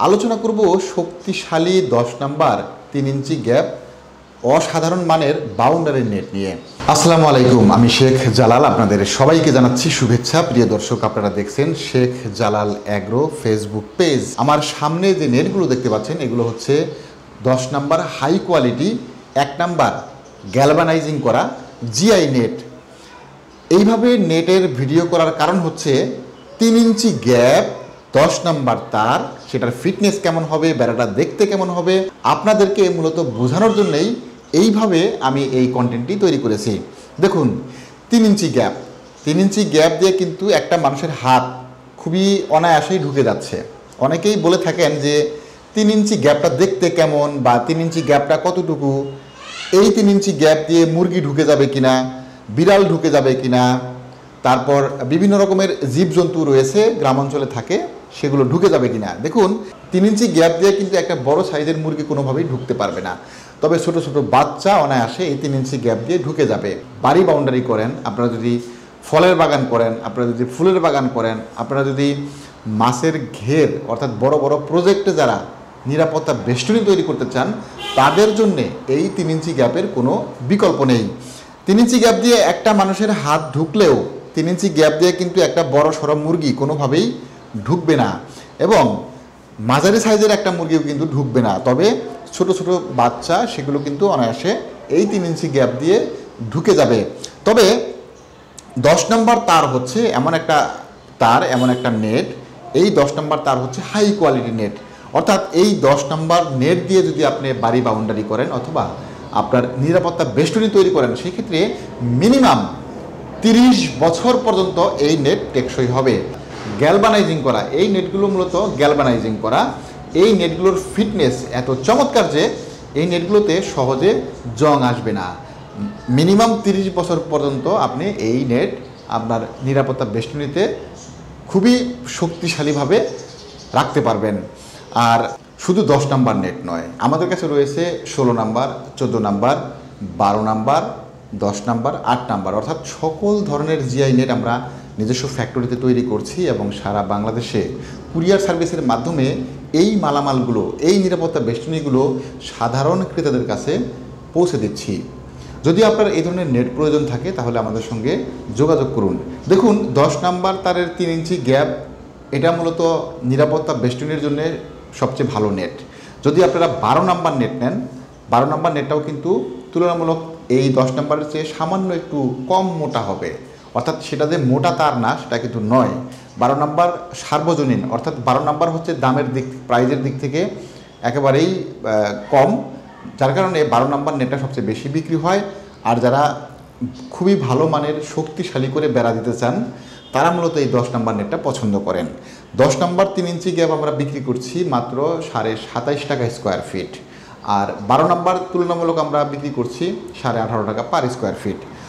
আলোচনা করব শক্তিশালী 10 নাম্বার 3 ইঞ্চি গ্যাপ অসাধারণ মানের বাউন্ডারি নেট নিয়ে। আসসালামু আলাইকুম, আমি শেখ জালাল। আপনাদের সবাইকে জানাচ্ছি শুভেচ্ছা। প্রিয় দর্শক, আপনারা দেখছেন Sheikh Jalal agro Facebook page. আমার সামনে যে নেটগুলো দেখতে পাচ্ছেন এগুলো হচ্ছে 10 number high quality 1 number galvanising করা জিআই নেট। এইভাবে নেটের ভিডিও করার কারণ হচ্ছে 3 ইঞ্চি গ্যাপ, 10 নাম্বার তার, সেটার ফিটনেস কেমন হবে, বেড়াটা দেখতে কেমন হবে, আপনাদেরকে মূলত বোঝানোর জন্যই এইভাবে আমি এই কন্টেন্টটি তৈরি করেছি। দেখুন, 3 ইঞ্চি গ্যাপ, 3 ইঞ্চি গ্যাপ দিয়ে কিন্তু একটা মানুষের হাত খুবই অনায়াসেই ঢুকে যাচ্ছে। অনেকেই বলে থাকেন যে 3 ইঞ্চি গ্যাপটা দেখতে কেমন বা 3 ইঞ্চি গ্যাপটা কতটুকু, এই 3 ইঞ্চি গ্যাপ দিয়ে মুরগি ঢুকে যাবে কিনা, বিড়াল ঢুকে যাবে কিনা, তারপর বিভিন্ন রকমের জীবজন্তু রয়েছে গ্রামাঞ্চলে থাকে, সেগুলো ঢুকে যাবে কিনা। দেখুন, 3 ইঞ্চি গ্যাপ দিয়ে কিন্তু একটা বড় সাইজের মুরগি কোনোভাবেই ঢুকতে পারবে না, তবে ছোট ছোট বাচ্চা অনায়াসে এই 3 ইঞ্চি গ্যাপ দিয়ে ঢুকে যাবে। বাড়ি বাউন্ডারি করেন, আপনারা যদি ফলের বাগান করেন, আপনারা যদি ফুলের বাগান করেন, আপনারা যদি মাছের ঘের অর্থাৎ বড় বড় প্রজেক্টে যারা নিরাপত্তা বেষ্টনী তৈরি করতে চান, তাদের জন্যে এই 3 ইঞ্চি গ্যাপের কোনো বিকল্প নেই। 3 ইঞ্চি গ্যাপ দিয়ে একটা মানুষের হাত ঢুকলেও 3 ইঞ্চি গ্যাপ দিয়ে কিন্তু একটা বড় সড়ো মুরগি কোনোভাবেই ঢুকবে না, এবং মাঝারি সাইজের একটা মুরগিও কিন্তু ঢুকবে না। তবে ছোট ছোট বাচ্চা সেগুলো কিন্তু অনায়াসে এই 3 ইঞ্চি গ্যাপ দিয়ে ঢুকে যাবে। তবে 10 নাম্বার তার হচ্ছে এমন একটা তার, এমন একটা নেট, এই 10 নাম্বার তার হচ্ছে হাই কোয়ালিটি নেট। অর্থাৎ এই 10 নাম্বার নেট দিয়ে যদি আপনি বাড়ি বাউন্ডারি করেন অথবা আপনার নিরাপত্তা বেষ্টনী তৈরি করেন, সেক্ষেত্রে মিনিমাম 30 বছর পর্যন্ত এই নেট টেকসই হবে। গ্যালভানাইজিং করা এই নেটগুলো মূলত গ্যালভানাইজিং করা, এই নেটগুলোর ফিটনেস এত চমৎকার যে এই নেটগুলোতে সহজে জং আসবে না। মিনিমাম 30 বছর পর্যন্ত আপনি এই নেট আপনার নিরাপত্তা বেষ্টনীতে খুবই শক্তিশালীভাবে রাখতে পারবেন। আর শুধু 10 নাম্বার নেট নয়, আমাদের কাছে রয়েছে 16 number, 14 number, 12 number, 10 number, 8 number, অর্থাৎ সকল ধরনের জিআই নেট আমরা নিজস্ব ফ্যাক্টরিতে তৈরি করছি এবং সারা বাংলাদেশে কুরিয়ার সার্ভিসের মাধ্যমে এই মালামালগুলো, এই নিরাপত্তা বেষ্টনীগুলো সাধারণ ক্রেতাদের কাছে পৌঁছে দিচ্ছি। যদি আপনার এই ধরনের নেট প্রয়োজন থাকে তাহলে আমাদের সঙ্গে যোগাযোগ করুন। দেখুন, 10 নাম্বার তারের 3 ইঞ্চি গ্যাপ, এটা মূলত নিরাপত্তা বেষ্টনীর জন্য সবচেয়ে ভালো নেট। যদি আপনারা 12 নাম্বার নেট নেন, 12 নাম্বার নেটটাও কিন্তু তুলনামূলক এই 10 নাম্বারের চেয়ে সামান্য একটু কম মোটা হবে। অর্থাৎ সেটা যে মোটা তার না, সেটা কিন্তু নয়। 12 নাম্বার সার্বজনীন, অর্থাৎ 12 নাম্বার হচ্ছে দামের দিক, প্রাইজের দিক থেকে একেবারেই কম, যার কারণে 12 নাম্বার নেটটা সবচেয়ে বেশি বিক্রি হয়। আর যারা খুবই ভালো মানের শক্তিশালী করে বেড়া দিতে চান, তারা মূলত এই 10 নাম্বার নেটটা পছন্দ করেন। 10 নাম্বার 3 ইঞ্চি গ্যাপ আমরা বিক্রি করছি মাত্র 27.5 টাকা স্কোয়ার ফিট, আর 12 নাম্বার তুলনামূলক আমরা বিক্রি করছি 18.5 টাকা পার স্কোয়ার ফিট।